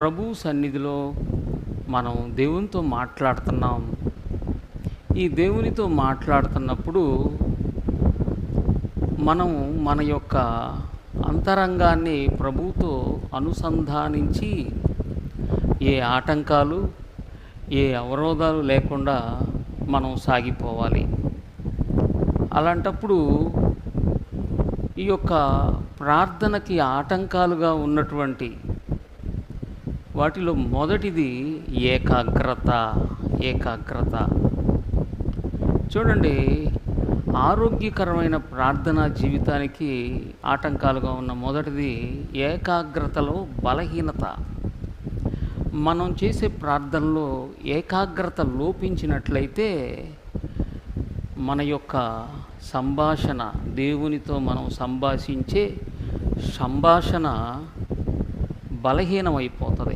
ప్రభు సన్నిధిలో మనం దేవునితో మాట్లాడుతున్నాం. ఈ దేవునితో మాట్లాడుతున్నప్పుడు మనం మన యొక్క అంతరంగాన్ని ప్రభువుతో అనుసంధానించి ఏ ఆటంకాలు, ఏ అవరోధాలు లేకుండా మనం సాగిపోవాలి. అలాంటప్పుడు ఈ యొక్క ప్రార్థనకి ఆటంకాలుగా ఉన్నటువంటి వాటిలో మొదటిది ఏకాగ్రత. ఏకాగ్రత చూడండి, ఆరోగ్యకరమైన ప్రార్థనా జీవితానికి ఆటంకాలుగా ఉన్న మొదటిది ఏకాగ్రతలో బలహీనత. మనం చేసే ప్రార్థనలో ఏకాగ్రత లోపించినట్లయితే మన యొక్క సంభాషణ, దేవునితో మనం సంభాషించే సంభాషణ బలహీనమైపోతుంది.